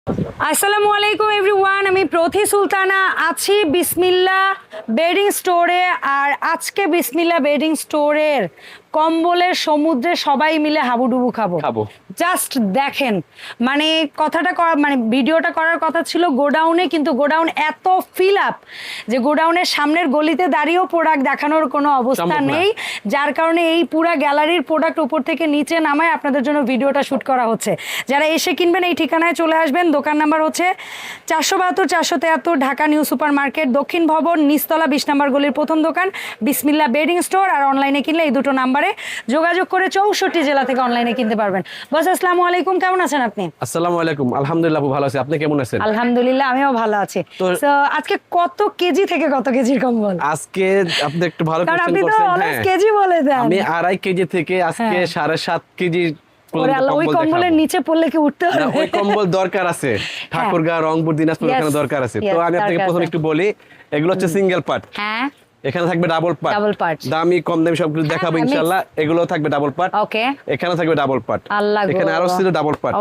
আসসালামু আলাইকুম এভরিওয়ান, আমি প্রথি সুলতানা আছি বিসমিল্লা বেডিং স্টোরে। আর আজকে বিসমিল্লা বেডিং স্টোরের কম্বলের সমুদ্রে সবাই মিলে হাবুডুবু খাবো। জাস্ট দেখেন, মানে মানে ভিডিওটা করার কথা ছিল গোডাউনে, কিন্তু গোডাউন এত ফিল আপ যে গোডাউনের সামনের গলিতে দাঁড়িয়েও প্রোডাক্ট দেখানোর কোনো অবস্থা নেই, যার কারণে এই পুরা গ্যালারির প্রোডাক্ট উপর থেকে নিচে নামায় আপনাদের জন্য ভিডিওটা শ্যুট করা হচ্ছে। যারা এসে কিনবেন এই ঠিকানায় চলে আসবেন। দোকান নাম্বার হচ্ছে 472-473 ঢাকা নিউ সুপার মার্কেট, দক্ষিণ ভবন, নিচতলা 20 নম্বর গলির প্রথম দোকান বিসমিল্লা বেডিং স্টোর। আর অনলাইনে কিনলে এই দুটো নাম্বারে যোগাযোগ করে 64 জেলা থেকে অনলাইনে কিনতে পারবেন। বস আসসালামু আলাইকুম, কেমন আছেন আপনি? আসসালামু আলাইকুম, আলহামদুলিল্লাহ ভালো আছি, আপনি কেমন আছেন? আলহামদুলিল্লাহ আমিও ভালো আছি। তো আজকে কত কেজি থেকে কত কেজির কম্বল? আজকে আপনি একটু ভালো কারণ কোশ্চেন আপনি তো করছেন। অলওয়েজ কেজি বলে দেন। আমি 2.5 কেজি থেকে আজকে 7.5 কেজি ওরে আল্লাহ, ওই কম্বলের নিচে পড়লে কি উঠতে হবে? না, ওই কম্বল দরকার আছে। ঠাকুরগাঁও, রংপুর, দিনাজপুর এখানে দরকার আছে। তো আমি আপনাকে প্রথমে একটু বলি, এগুলো হচ্ছে সিঙ্গেল পার্ট। হ্যাঁ, এখানে থাকবে ডাবল পার্ট। দামি কম দামি সবগুলো দেখাবো ইনশাআল্লাহ। এগুলো থাকবে ডাবল পার্ট। ওকে, এখানে থাকবে ডাবল পার্ট। এখানে আরো ছিল ডাবল পার্ট।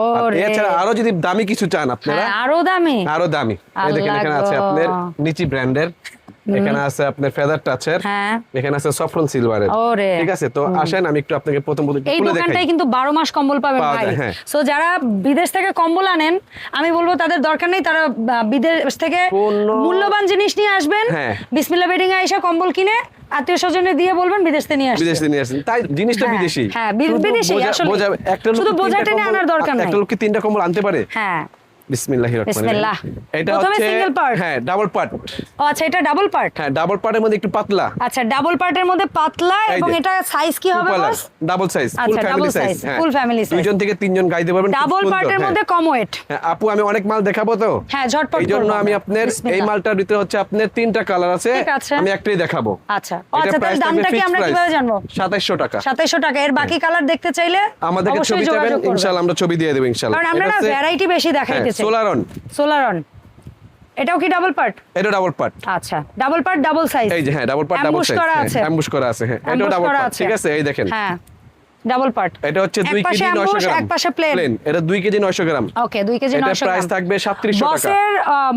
এছাড়া আরো যদি দামি কিছু চান আপনারা, আরো দামি এই দেখেন, এখানে আছে আপনার নিচি ব্র্যান্ডের, এখানে আছে আপনার ফেদার টাচের, এখানে আছে সফরন সিলভারের। ঠিক আছে, তো আসেন আমি একটু আপনাকে প্রথম খুলে দেখাই। এই দোকানটাই কিন্তু 12 মাস কম্বল পাবেন ভাই। সো যারা বিদেশ থেকে কম্বল আনেন, আমি বলবো তাদের দরকার নেই, তারা বিদেশ থেকে মূল্যবান জিনিস নিয়ে আসবেন। বিসমিল্লাহ বেডিং এ এসে কম্বল কিনে আত্মীয় স্বজনে দিয়ে বলবেন বিদেশ থেকে নিয়ে আসেন। তাই জিনিসটা বিদেশি। হ্যাঁ, বিদেশি আসলে। শুধু বোঝা টেনে আনার দরকার নাই। একটা লোক কি 3টা কম্বল আনতে পারে? হ্যাঁ, বিসমিল্লাহির রহমানির রহিম। এটা হচ্ছে সিঙ্গেল পার্ট। হ্যাঁ, ডাবল পার্ট। ও আচ্ছা, এটা ডাবল পার্ট। হ্যাঁ, ডাবল পার্টের মধ্যে একটু পাতলা। আচ্ছা, ডাবল পার্টের মধ্যে পাতলা, এবং এটা সাইজ কি হবে boss? Double size, full family size. Full family size, দুইজন থেকে তিনজন গাইতে পারবেন। ডাবল পার্টের মধ্যে কম ওয়েট। হ্যাঁ আপু, আমি অনেক মাল দেখাবো তো। হ্যাঁ, ঝটপট। এইজন্য আমি আপনার এই মালটার ভিতরে হচ্ছে আপনার 3টা কালার আছে, আমি একটাই দেখাবো। আচ্ছা আচ্ছা, তাহলে দামটা কি আমরা কিভাবে জানবো? 2700 টাকা। 2700 টাকা। এর বাকি কালার দেখতে চাইলে আমাদেরকে ছবি চাইবেন, ইনশাআল্লাহ আমরা ছবি দিয়ে দেব ইনশাআল্লাহ। কারণ আমরা না ভ্যারাইটি বেশি দেখাইতে চাই। সোলারন, এটাও কি ডাবল পার্ট? এটা ডাবল পার্ট। আচ্ছা, ডাবল পার্ট ডাবল সাইজ। এই যে হ্যাঁ, double part double size, ambush করা আছে। হ্যাঁ, এটাও ডাবল পার্ট। ঠিক আছে, এই দেখেন। হ্যাঁ, ডাবল পার্ট। এটা হচ্ছে 2 কেজি 900 গ্রাম, এক পাশে প্লেন। এটা 2 কেজি 900 গ্রাম। ওকে, 2 কেজি 900 গ্রাম। এটা প্রাইস থাকবে 3700 টাকা। বসের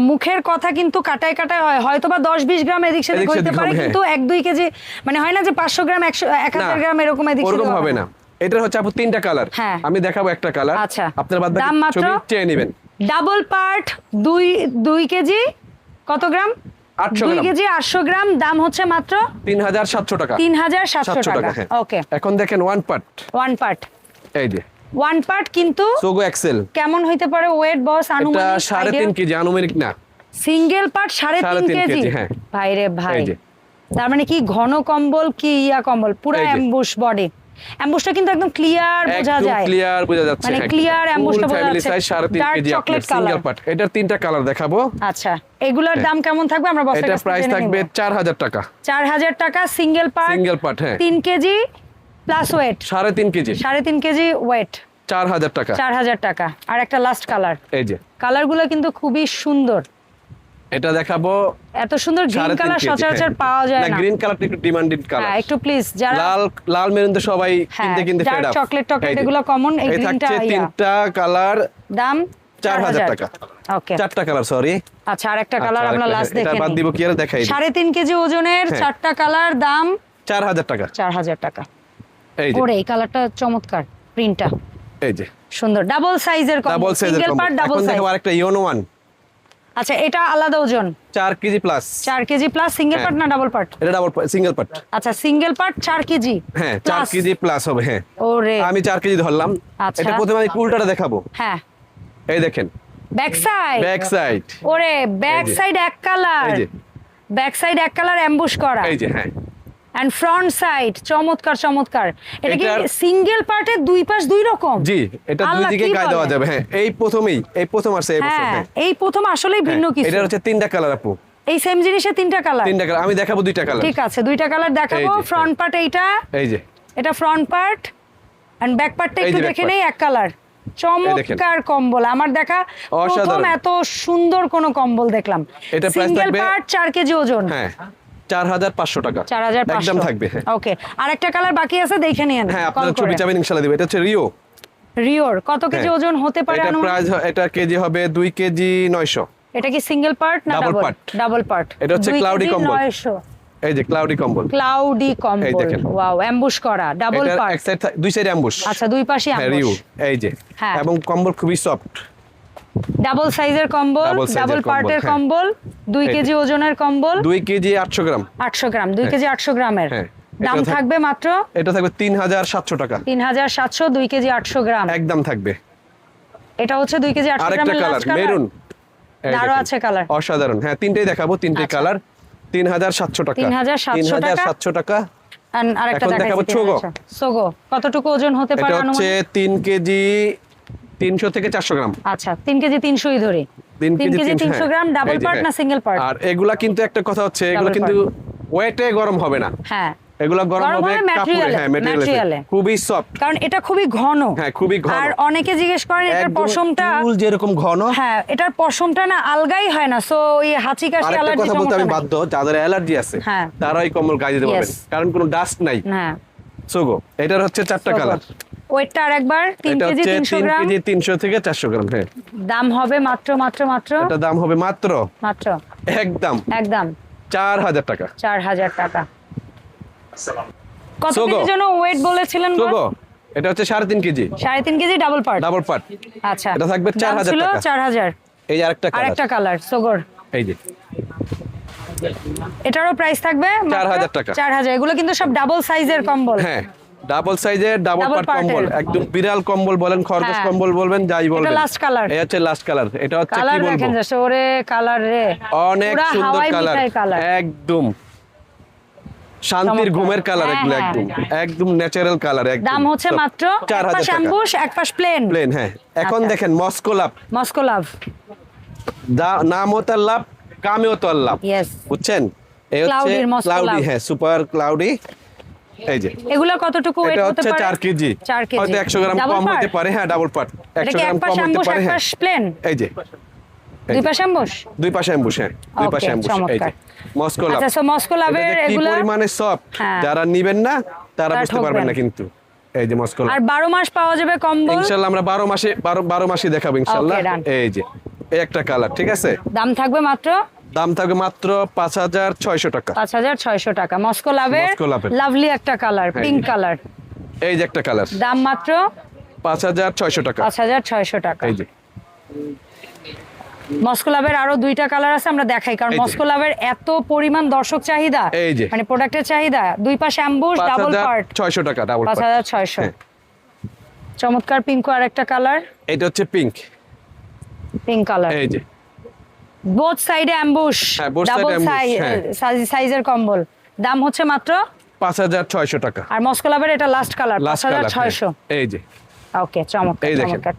মুখের কথা কিন্তু কাটায় হয়, হয়তোবা 10-20 গ্রাম এদিক সেদিক হইতে পারে, কিন্তু 1-2 কেজি মানে হয় না যে 500 গ্রাম 1000 গ্রাম এরকম এদিক সেদিক হবে না। এটা হচ্ছে আপু 3টা কালার, আমি দেখাবো একটা কালার। আচ্ছা, আপনার বাদ বাকি ছবি চেয়ে নেবেন। ডাবল পার্ট 2 কেজি কত গ্রাম? 2 কেজি 800 গ্রাম। দাম হচ্ছে মাত্র 3700 টাকা। 3700 টাকা। ওকে, এখন দেখেন ওয়ান পার্ট। এই যে ওয়ান পার্ট, কিন্তু সোগো এক্সেল। কেমন হইতে পারে ওয়েট বস? আনুমানিক এটা 3.5 কেজি, আনুমানিক না। Single part 3.5 KG. হ্যাঁ ভাই রে ভাই, তার মানে কি ঘন কম্বল কি ইয়া কম্বল? পুরো অ্যাম্বুশ বডি। অ্যাম্বুশটা কিন্তু একদম ক্লিয়ার বোঝা যায়, একদম ক্লিয়ার বোঝা যাচ্ছে। মানে ক্লিয়ার অ্যাম্বুশটা বোঝা যাচ্ছে। ফ্যামিলি সাইজ 3.5 কেজি আপনার সিঙ্গেল পার্ট। এটার 3টা কালার দেখাবো। আচ্ছা, এগুলোর দাম কেমন থাকবে আমরা বসের কাছে? এটা প্রাইস থাকবে 4000 টাকা। 4000 টাকা সিঙ্গেল পার্ট। হ্যাঁ, 3 kg plus weight. 3.5 kg. 3.5 kg weight, 4000 টাকা। 4000 টাকা। আর একটা লাস্ট কালার। এই যে কালারগুলো কিন্তু খুবই সুন্দর। এটা দেখাবো। এত সুন্দর গ্রিন কালার সচরাচর পাওয়া যায় না। গ্রিন কালারটা একটু ডিমান্ডেড কালার। হ্যাঁ, একটু প্লিজ, যারা লাল মেরুন তো সবাই কিনতে ফেড আপ। চকলেট এগুলো কমন, এই গ্রিনটা। 3টা কালার, দাম 4000 টাকা। ওকে, 4টা কালার, সরি। আচ্ছা, আরেকটা কালার আমরা লাস্ট দেখে এটা বাদ দিব কি আর দেখাই। 3.5 কেজি ওজনের 4টা কালার, দাম 4000 টাকা। 4000 টাকা। এই যে ওরে, এই কালারটা চমৎকার, প্রিন্টটা এই যে সুন্দর। ডাবল সাইজের combo, single part double size. এখন দেখো আরেকটা ইওনো ওয়ান। আচ্ছা, এটা আলাদা ওজন 4 KG plus. 4 KG plus. Single part না ডাবল পার্ট? এটা ডাবল সিঙ্গেল পার্ট। আচ্ছা, সিঙ্গেল পার্ট 4 কেজি। হ্যাঁ, 4 কেজি প্লাস হবে। হ্যাঁ, ওরে আমি 4 কেজি ধরলাম। এটা প্রথমে আমি উল্টাটা দেখাবো। হ্যাঁ, এই দেখেন ব্যাক সাইড। ওরে, ব্যাক সাইড এক কালার। এই যে ব্যাক সাইড এক কালার অ্যাম্বুশ করা। এই যে হ্যাঁ, এন্ড ফ্রন্ট সাইড চমৎকার। এটা কি সিঙ্গেল পার্টের দুই পাশ দুই রকম? জি, এটা দুই দিকে গায়ে দেওয়া যাবে। হ্যাঁ, এই প্রথম আসছে এই বছর। হ্যাঁ, এই প্রথম আসলেই ভিন্ন কিছু। এটা হচ্ছে 3টা কালার আপু। এই সেম জিনিসের 3টা কালার। আমি দেখাবো 2টা কালার। ঠিক আছে, 2টা কালার দেখাবো। ফ্রন্ট পার্ট এইটা, এই যে এটা ফ্রন্ট পার্ট, এন্ড ব্যাক পার্টটা একটু দেখে নেই। এক কালার, চমৎকার কম্বল। আমার দেখা প্রথম এত সুন্দর কোন কম্বল দেখলাম। সিঙ্গেল পার্ট 4 কেজি ওজন। হ্যাঁ, 4500 টাকা। 4500 একদম থাকবে। ওকে, আরেকটা কালার বাকি আছে, দেখে নিন। হ্যাঁ, আপনারা ছবি চাবেন ইনশাআল্লাহ দিব। এটা হচ্ছে রিও। রিওর কত কেজি ওজন হতে পারে? এটা প্রাইস এটা কেজি হবে 2 কেজি 900। এটা কি সিঙ্গেল পার্ট না ডাবল পার্ট? Double part. এটা হচ্ছে ক্লাউডি কম্বল। 900। এই যে ক্লাউডি কম্বল। ক্লাউডি কম্বল, ওয়াও, অ্যাম্বুশ করা ডাবল পার্ট। এক সাইড দুই সাইড অ্যাম্বুশ। আচ্ছা, দুই পাশে অ্যাম্বুশ। এই যে, এবং কম্বল খুবই সফট। ডাবল সাইজের কম্বল, ডাবল পার্টের কম্বল, 2 কেজি ওজনের কম্বল। 2 কেজি 800 গ্রাম। 800 গ্রাম, 2 কেজি 800 গ্রামের। দাম থাকবে মাত্র? এটা থাকবে 3700 টাকা। 3700, 2 কেজি 800 গ্রাম একদম থাকবে। এটা হচ্ছে 2 কেজি 800 গ্রামের লাস্ট কালার। মেরুন। আরো আছে কালার। অসাধারণ। হ্যাঁ, তিনটেই দেখাবো, তিনটে কালার। 3700 টাকা। 3700 টাকা। আরেকটা দেখাবো সোগো। সোগো কতটুকু ওজন হতে পারে? এটা হচ্ছে 3 কেজি 300 থেকে 400 গ্রাম। আচ্ছা, 3 কেজি 300ই ধরি। 3 কেজি 300 গ্রাম। ডাবল পার্ট না সিঙ্গেল পার্ট? আর এগুলা কিন্তু একটা কথা হচ্ছে, এগুলো কিন্তু ওয়েটে গরম হবে না। হ্যাঁ, এগুলো গরম হবে কাপড়ে। হ্যাঁ, ম্যাটেরিয়ালে খুবই সফট, কারণ এটা খুবই ঘন। হ্যাঁ, খুবই ঘন। আর অনেকে জিজ্ঞেস করেন এটার পশমটা ফুল যেরকম ঘন। হ্যাঁ, এটার পশমটা না আলগাই হয় না, সো ওই হাঁচি কাশি অ্যালার্জি কথা বলতে আমি বাধ্য, যাদের অ্যালার্জি আছে তারা এই কম্বল গায়ে দিতে পারবেন, কারণ কোনো ডাস্ট নাই। হ্যাঁ, সোগো। এটার হচ্ছে 4টা কালার। ওয়েটটা আরেকবার 3 কেজি 300 গ্রাম। 3 কেজি 300 থেকে 400 গ্রাম। হ্যাঁ, দাম হবে মাত্র এটা দাম হবে মাত্র একদম 4000 টাকা। 4000 টাকা। কত কেজি যেন ওয়েট বলেছিলেন? সোগো এটা হচ্ছে 3.5 কেজি। 3.5 KG double part. আচ্ছা, এটা থাকবে 4000 টাকা। 4000। এই আরেকটা কালার সোগোর। এই যে, এটারও প্রাইস থাকবে 4000 টাকা। 4000। এগুলো কিন্তু সব ডাবল সাইজের কম্বল। হ্যাঁ, ডাবল সাইজের ডাবল পার্ট কম্বল, একদম বিড়াল কম্বল বলেন, খরগোশ কম্বল বলবেন, যাই বলবেন। এটা লাস্ট কালার। এই হচ্ছে লাস্ট কালার। এটা হচ্ছে কি বলবো, দেখেন জাস্ট, ওরে কালার রে, অনেক সুন্দর কালার, একদম শান্তির ঘুমের কালার। এগুলো একদম ন্যাচারাল কালার। একদম দাম হচ্ছে মাত্র 4000 টাকা। অ্যাম্বুশ, এক পাশ প্লেন। হ্যাঁ, এখন দেখেন মস্কো লাভ। নামও তার লাভ, কামেও তার লাভ। বুঝছেন? এই হচ্ছে ক্লাউডি। হ্যাঁ, সুপার ক্লাউডি। এই যে, এগুলা কতটুকু ওয়েট হতে পারে? 4 কেজি। 4 কেজি। হয়তো 100 গ্রাম কম হতে পারে। হ্যাঁ, ডাবল পার্ট 100 গ্রাম কম হতে পারে। হ্যাঁ, প্লেন। এই যে, দুই পাশে অ্যাম্বুশ। দুই পাশে অ্যাম্বুশ। হ্যাঁ, দুই পাশে অ্যাম্বুশ। এই যে মস্কো লাভ। আচ্ছা, সো মস্কো লাভের কি এগুলা পরিমাণে সফট, যারা নেবেন না তারা বুঝতে পারবেন না কিন্তু। এই যে মস্কো লাভ। আর 12 মাস পাওয়া যাবে কম্বল ইনশাআল্লাহ। আমরা 12 মাসে দেখাবো ইনশাআল্লাহ। এই যে, এই একটা কালার, ঠিক আছে? দাম থাকবে মাত্র 5600 টাকা। 5600 টাকা। মস্কো লাভের লাভলি একটা কালার, পিঙ্ক কালার। এই যে একটা কালার, দাম মাত্র 5600 টাকা। 5600 টাকা। এই যে মস্কো লাভের আরো 2টা কালার আছে, আমরা দেখাই, কারণ মস্কো লাভের এত পরিমাণ দর্শক চাহিদা, মানে প্রোডাক্টের চাহিদা। দুই পাশে অ্যাম্বুশ, ডাবল পার্ট। 5600 টাকা ডাবল পার্ট। 5600। চমৎকার পিঙ্ক আর একটা কালার। এটা হচ্ছে পিঙ্ক কালার। এই যে বোথ সাইডে অ্যাম্বুশ, ডাবল সাইজের কম্বল। দাম হচ্ছে মাত্র 5600 টাকা। আর মস্কো লাভের এটা লাস্ট কালার, 5600। এই যে, ওকে, চমৎকার।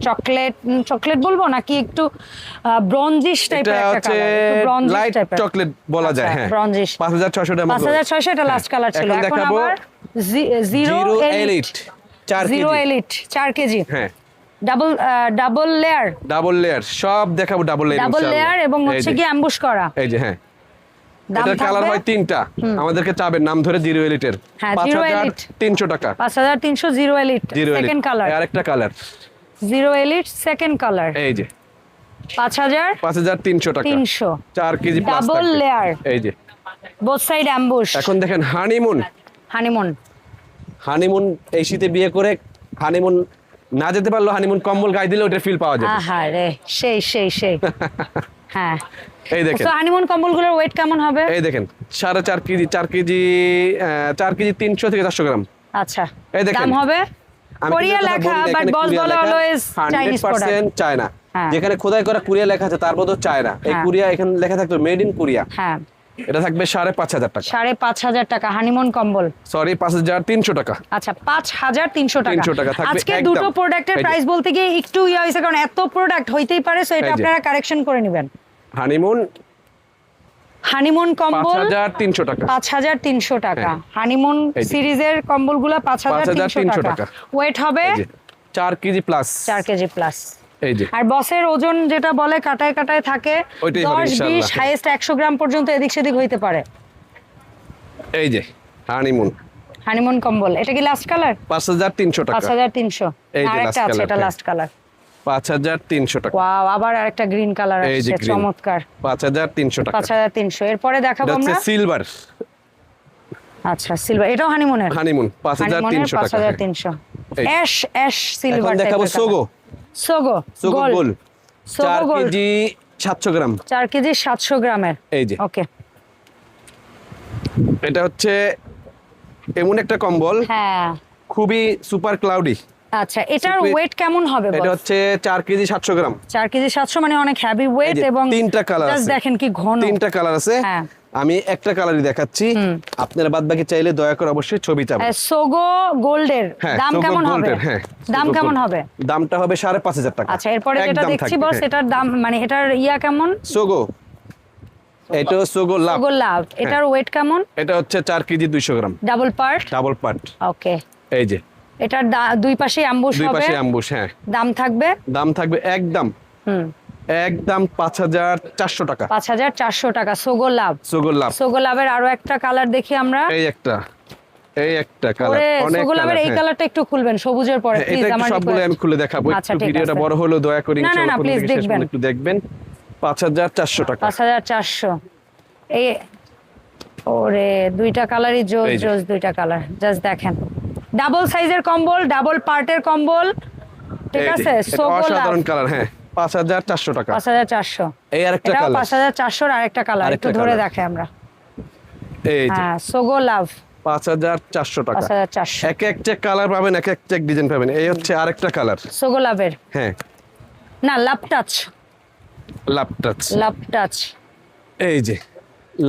চকলেট বলবো নাকি একটু ব্রঞ্জিশ টাইপের একটা কালার, একটু ব্রঞ্জিশ লাইট টাইপের চকলেট বলা যায়। হ্যাঁ, ব্রঞ্জিশ। 5600 টাকা। 5600 এটা লাস্ট কালার ছিল। এখন আবার জিরো এলিট 4 কেজি। হ্যাঁ, ডাবল লেয়ার সব দেখাবো। ডাবল লেয়ার এবং হচ্ছে কি অ্যাম্বুশ করা। এই যে, হ্যাঁ, এটার কালার হয় 3টা। আমাদেরকে চাবেন নাম ধরে জিরো এলিটের। 5300 টাকা। 5300 জিরো এলিট সেকেন্ড কালার। আরেকটা colour zero elite second colour. এই যে 5300 টাকা। 4 কেজি প্লাস ডাবল লেয়ার। এই যে বোথ সাইড অ্যাম্বুশ। এখন দেখেন হানিমুন এই শীতে বিয়ে করে হানিমুন না যেতে পারলো, হানিমুন কম্বল গায়ে দিলে ওটা ফিল পাওয়া যাবে। আহারে, সেই হ্যাঁ, এই দেখেন। তো হানিমুন কম্বলগুলোর ওয়েট কেমন হবে? এই দেখেন 4.5 কেজি, 4 কেজি 300 থেকে 400 গ্রাম। আচ্ছা, এই দেখেন। দাম হবে কোরিয়া লেখা, বাট বস বলে অলওয়েজ চাইনিজ প্রোডাক্ট। 100% চায়না। যেখানে খোদাই করা কোরিয়া লেখা আছে তার মধ্যে চায়না। এই কোরিয়া এখানে লেখা থাকতো মেড ইন কোরিয়া। হ্যাঁ, এটা থাকবে 5500 টাকা। 5500 টাকা হানিমুন কম্বল। সরি, 5300 টাকা। আচ্ছা, 5300 টাকা থাকবে। আজকে দুটো প্রোডাক্টের প্রাইস বলতে গিয়ে একটু হইছে, কারণ এত প্রোডাক্ট হইতেই পারে, সো এটা আপনারা কারেকশন করে নেবেন। হানিমুন কম্বল 5300 টাকা। 5300 টাকা। হানিমুন সিরিজের কম্বলগুলো 5300 টাকা। ওয়েট হবে 4 কেজি প্লাস। 4 KG plus. এই যে, আর বসের ওজন যেটা বলে কাটায় থাকে 10-20 হাইয়েস্ট 100 গ্রাম পর্যন্ত এদিক সেদিক হইতে পারে। এই যে হানিমুন হানিমুন কম্বল, এটা কি লাস্ট কালার? 5300 টাকা। 5300। এই যে আরেকটা last আছে, এটা colour, লাস্ট কালার। 5300 টাকা। ওয়াও, আবার আরেকটা গ্রিন কালার এই যে আসছে, green, চমৎকার। 5300 টাকা। 5300। এরপরে দেখাবো এটা হচ্ছে আমরা সিলভার আচ্ছা সিলভার, এটাও হানিমুনের। হানিমুন 5300 টাকা। 5300। এই। অ্যাশ অ্যাশ সিলভার এখন দেখাবো সোগো। Sogo Sogo gold. গোল 4 Sogo gold KG 700 gram. 4 KG 700 গ্রামের। এই যে ওকে। এটা হচ্ছে এমন একটা কম্বল, হ্যাঁ খুবই সুপার ক্লাউডি। আচ্ছা, এটার Super- ওয়েট কেমন হবে বস? এটা হচ্ছে 4 কেজি 700 গ্রাম। 4 কেজি 700 মানে অনেক হেভি এই ওয়েট যে এবং তিনটা কালার জাস্ট আছে। দেখেন কি ঘন। তিনটা কালার আছে। হ্যাঁ। আমি একটা কালারই দেখাচ্ছি, আপনারা বাদ বাকি চাইলে দয়া করে অবশ্যই ছবি চাবেন। সোগো গোল্ডের হ্যাঁ, দাম সোগো কেমন হবে? গোল্ডের, হ্যাঁ, দাম সোগো কেমন গোল্ড। হবে? দামটা হবে 5500 টাকা। আচ্ছা, এরপরে যেটা একদম দেখছি থাকবে, বস, হ্যাঁ। এটার দাম মানে এটার ইয়া কেমন? সোগো, এটা সোগো লাভ। সোগো লাভ, এটার ওয়েট কেমন? এটা হচ্ছে 4 KG 200 gram. Double part. Double part. Okay. এই যে এটার দুই পাশে অ্যাম্বুশ দুই হবে। পাশে অ্যাম্বুশ, হ্যাঁ। দাম থাকবে? দাম থাকবে একদম হুম একদম 5400 টাকা। 5400 টাকা সোগো লাভ। সোগো লাভ। সোগো লাভের আরো একটা কালার দেখি আমরা। এই একটা কালার, ওরে অনেক সোগো লাভের কালার। এই কালারটা একটু খুলবেন সবুজের পরে এটা প্লিজ, একটু আমার সবগুলো আমি খুলে দেখাবো। আচ্ছা, একটু ঠিক ভিডিওটা আছে। বড় হলো দয়া করে না, না, ইনশাআল্লাহ please প্রথম থেকে শেষ দেখবেন। পর্যন্ত একটু দেখবেন। 5400 টাকা। 5400। এই ওরে দুইটা কালারই জোস এই যে। জোস, দুইটা কালার জাস্ট দেখেন। ডাবল সাইজের কম্বল, ডাবল পার্টের কম্বল, ঠিক এই যে, আছে? এটা সোগো লাভ অসাধারণ কালার, হ্যাঁ। 5400 টাকা। 5400। এই আরেকটা এটাও কালার, 5400 এর আরেকটা কালার, আরেকটা একটু ধরে colour। দেখে আমরা। এই যে হ্যাঁ, সোগো লাভ 5400 টাকা। 5400। এক একটা কালার পাবেন, এক একটা ডিজাইন পাবেন। এই হচ্ছে আরেকটা কালার, সোগো লাভের হ্যাঁ। না, লাভ টাচ। লাভ টাচ। লাভ টাচ এই যে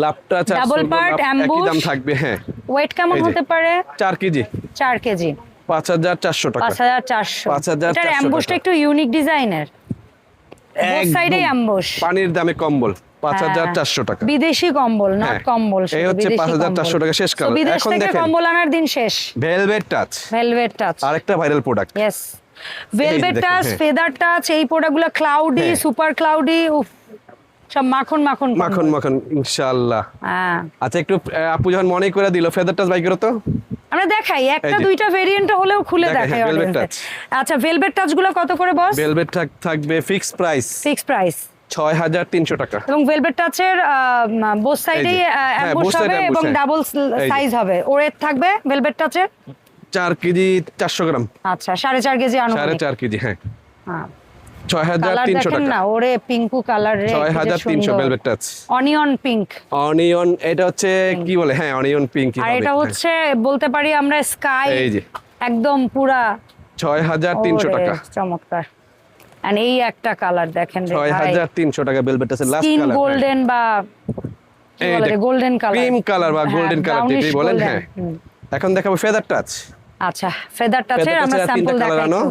লাভ টাচ আর Double সোগো part লাভ একই ambush। দাম থাকবে, হ্যাঁ। ওয়েট কেমন এই যে। হতে পারে? 4 কেজি 4 কেজি 5400 টাকা। 5400। 5400 এটার অ্যাম্বুশটা একটু ইউনিক ডিজাইনের, বোথ সাইডে একদম অ্যাম্বুশ। পানির দামে কম্বল 5400 টাকা। বিদেশি কম্বল, নট হ্যাঁ। কম্বল। এই হচ্ছে 5400 টাকা শেষ কালার। বিদেশ এখন থেকে দেখেন কম্বল আনার দিন শেষ। ভেলভেট টাচ, ভেলভেট টাচ, আরেকটা ভাইরাল প্রোডাক্ট। ইয়েস। ভেলভেট দেখেন, টাচ, হ্যাঁ। ফেদার টাচ, এই প্রোডাক্টগুলো ক্লাউডি, হ্যাঁ। সুপার ক্লাউডি, উফ, সব মাখন মাখন মাখন কম্বল। মাখন ইনশাআল্লাহ। হ্যাঁ, আচ্ছা, একটু আপু যখন মনে করে দিল ফেদার টাচ বাই করো তো। আমরা দেখাই একটা এই যে। দুইটা ভেরিয়েন্ট হলেও খুলে দেখাই, দেখাই হ্যাঁ, velvet audience-দের। touch। আচ্ছা, ভেলভেট টাচ গুলো কত করে বস? ভেলভেট থাকবে ফিক্স প্রাইস ফিক্স প্রাইস। 6300 টাকা। এবং ভেলভেট টাচের বোথ সাইডেই এই যে। হ্যাঁ, অ্যাম্বুশ both side হবে ambush, এবং হ্যাঁ। ডাবল এই যে। সাইজ হবে। ওয়েট থাকবে ভেলভেট টাচের 4 কেজি 400 গ্রাম। আচ্ছা 4.5 কেজি আনুমানিক। 4.5 কেজি, হ্যাঁ। হ্যাঁ, কালার 6300 দেখেন টাকা। না, ওরে পিঙ্কু কালার রে, 6300 velvet touch. Onion pink. Onion, এটা হচ্ছে কি বলে, হ্যাঁ অনিয়ন পিঙ্ক। আর এটা হচ্ছে বলতে পারি আমরা স্কাই, এই যে। একদম পুরা 6300 ওরে, টাকা। চমৎকার। এন্ড এই একটা কালার দেখেন রে ভাই, 6300 টাকা ভেলভেট টাচের লাস্ট স্কিন কালার। গোল্ডেন বা কি বলে রে, গোল্ডেন কালার, ক্রিম কালার বা গোল্ডেন কালার brownish যেটাই বলেন, golden। হ্যাঁ। এখন দেখাবো ফেদার টাচ। আচ্ছা, ফেদার টাচের আমরা টাচের স্যাম্পল তিনটা কালার দেখাই। আনো।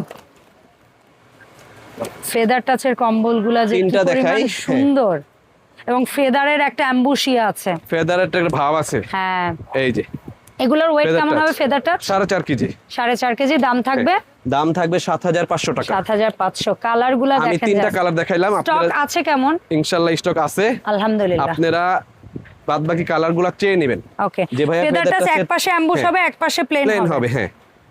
ফেদার টাচের কম্বলগুলা যে কি তিনটা পরিমাণ দেখাই, সুন্দর, এবং ফেদারের একটা অ্যাম্বুশিয়া আছে। ফেদারের একটা ভাব আছে, হ্যাঁ, এই যে। এগুলোর ওয়েট Feather কেমন touch। হবে? Feather touch 4.5 KG. 4.5 কেজি। দাম থাকবে দাম থাকবে 7500 টাকা। 7500। কালারগুলা আমি দেখেন, তিনটা কালার দেখাইলাম, স্টক আপনারা আছে কেমন? ইনশাআল্লাহ স্টক আছে। আলহামদুলিল্লাহ। আপনারা বাদ বাকি কালারগুলো চেয়ে নেবেন। ওকে, যে ভাইয়া ফেদার feather টাচ touch এক পাশে অ্যাম্বুশ হ্যাঁ, হবে, এক পাশে প্লেন প্লেন হবে। হবে, হ্যাঁ।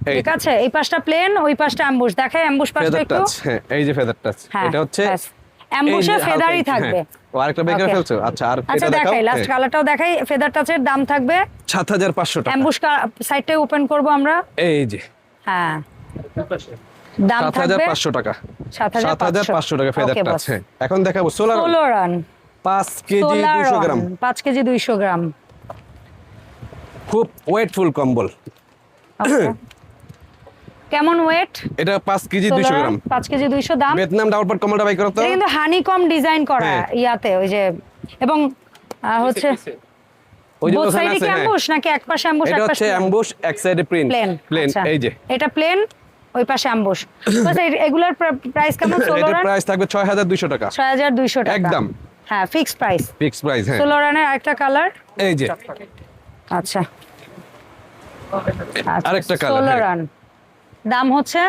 এই ঠিক আছে, এই পাশটা প্লেন, ওই পাশটা অ্যাম্বুশ। দেখাই অ্যাম্বুশ পাশটা ফেদার একটু। টাচ, হ্যাঁ, এই যে ফেদার টাচ। হ্যাঁ, এটা হচ্ছে ব্যাস। অ্যাম্বুশে এই যে ফেদারই হালকা, থাকবে। হ্যাঁ। ও আরেকটা বের করে Okay. ফেলছো? আচ্ছা, আর আচ্ছা, এটা দেখাও। দেখাই লাস্ট কালারটাও দেখাই। ফেদার টাচের দাম থাকবে 7500 টাকা। অ্যাম্বুশ সাইডটা ওপেন করব আমরা। এই যে হ্যাঁ, দাম থাকবে 7500 টাকা। 7500 টাকা ফেদার Okay, টাচ, boss। হ্যাঁ। এখন দেখাবো সোলার সোলোরান 5 কেজি 200 গ্রাম। 5 কেজি 200 গ্রাম। খুব ওয়েটফুল কম্বল। Okay. কেমন ওয়েট? এটা 5 কেজি 200 গ্রাম। 5 কেজি 200 দাম। ভিয়েতনাম ডাবল পাট কম্বলটা বাই করো তো। এটা কিন্তু হানিকম ডিজাইন করা হ্যাঁ। ইয়াতে, ওই যে, এবং হচ্ছে ওই যে বোথ ওখানে সাইডে আছে, কি হ্যাঁ। অ্যাম্বুশ নাকি এক পাশে অ্যাম্বুশ এটা এক হচ্ছে পাশে অ্যাম্বুশ, এক সাইডে প্রিন্ট। প্লেন? প্লেন, এই যে। এটা প্লেন, ওই পাশে অ্যাম্বুশ। বাস এগুলার প্রাইস কেমন? এটার সোলোরান প্রাইস থাকবে 6200 টাকা। 6200 টাকা একদম। হ্যাঁ, ফিক্স প্রাইস। ফিক্স প্রাইস, হ্যাঁ। সোলোরানের আরেকটা কালার। এই যে আচ্ছা, আরেকটা কালার, সোলোরান দাম হচ্ছে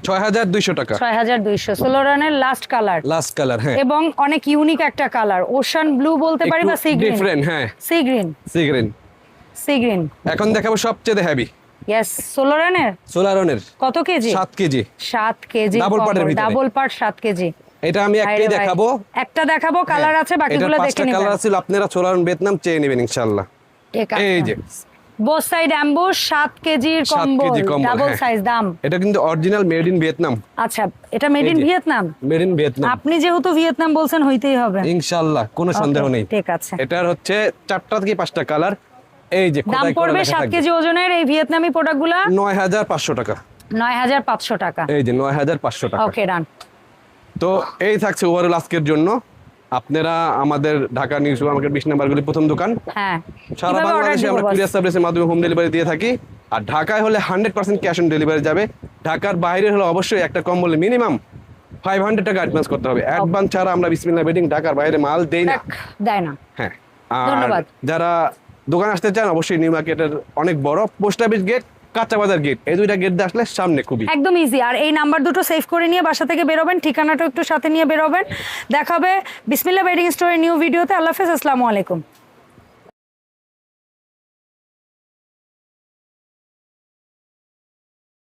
6200 টাকা। 6200। সোলোরানের লাস্ট কালার, লাস্ট কালার, হ্যাঁ। এবং অনেক ইউনিক একটা কালার, ওশান ব্লু বলতে পারি বা সি গ্রিন। ডিফারেন্ট, হ্যাঁ। Sea green, sea green. Sea green. এখন দেখাবো সবচেয়ে হেভি ইয়েস, সোলারনের সোলারনের কত KG? 7 KG 7 KG Double part এর ভিতরে। Double part 7 KG. এটা আমি একটাই ভাই রে ভাই। দেখাবো। একটা দেখাবো, কালার আছে, বাকিগুলো দেখে পাঁচটা নিবেন। কালার আছে, আপনারা সোলারন ভিয়েতনাম চেয়ে নেবেন ইনশাআল্লাহ। ঠিক আছে, এই যে বোথ সাইড অ্যাম্বুশ 7 কেজির 7 কম্বল, কেজি কম্বল, ডাবল হ্যাঁ। সাইজ। দাম এটা কিন্তু অরিজিনাল মেড ইন ভিয়েতনাম। আচ্ছা, এটা মেড এই ইন যে। ভিয়েতনাম। মেড ইন ভিয়েতনাম আপনি যেহেতু ভিয়েতনাম বলছেন, হইতেই হবে ইনশাআল্লাহ, কোনো সন্দেহ নেই। ঠিক আছে। এটার হচ্ছে 4টা থেকে 5টা কালার। এই যে দাম খোদাই করা পড়বে লেখা 7 থাকবে। কেজি ওজনের এই ভিয়েতনামি প্রোডাক্টগুলো 9500 টাকা। 9500 টাকা। এই যে 9500 টাকা। ওকে, ডান। তো এই থাকছে ওভারঅল আজকের জন্য। আপনারা আমাদের ঢাকা নিউ সুপার মার্কেট 20 নম্বর গলি প্রথম দোকান। হ্যাঁ, সারা কিভাবে order বাংলাদেশে দিব আমরা বস? কুরিয়ার সার্ভিসের মাধ্যমে হোম ডেলিভারি দিয়ে থাকি। আর ঢাকায় হলে 100% ক্যাশ অন ডেলিভারি যাবে। ঢাকার বাইরে হলে অবশ্যই একটা কম্বলে মিনিমাম 500 টাকা অ্যাডভান্স করতে হবে। অ্যাডভান্স ছাড়া আমরা বিসমিল্লাহ বেডিং ঢাকার বাইরে মাল দেই না। দেয় না। হ্যাঁ, আর ধন্যবাদ। যারা দোকান আসতে চান অবশ্যই নিউ মার্কেটের অনেক বড় পোস্ট অফিস গেট, কাঁচা বাজার গেট, এই দুইটা গেট দিয়ে আসলে সামনে খুবই একদম ইজি। আর এই নাম্বার দুটো সেভ করে নিয়ে বাসা থেকে বেরোবেন, ঠিকানাটা একটু সাথে নিয়ে বেরোবেন। দেখাবে বিসমিল্লাহ বেডিং স্টোরের নিউ ভিডিওতে। আল্লাহ হাফেজ, আসসালামু আলাইকুম।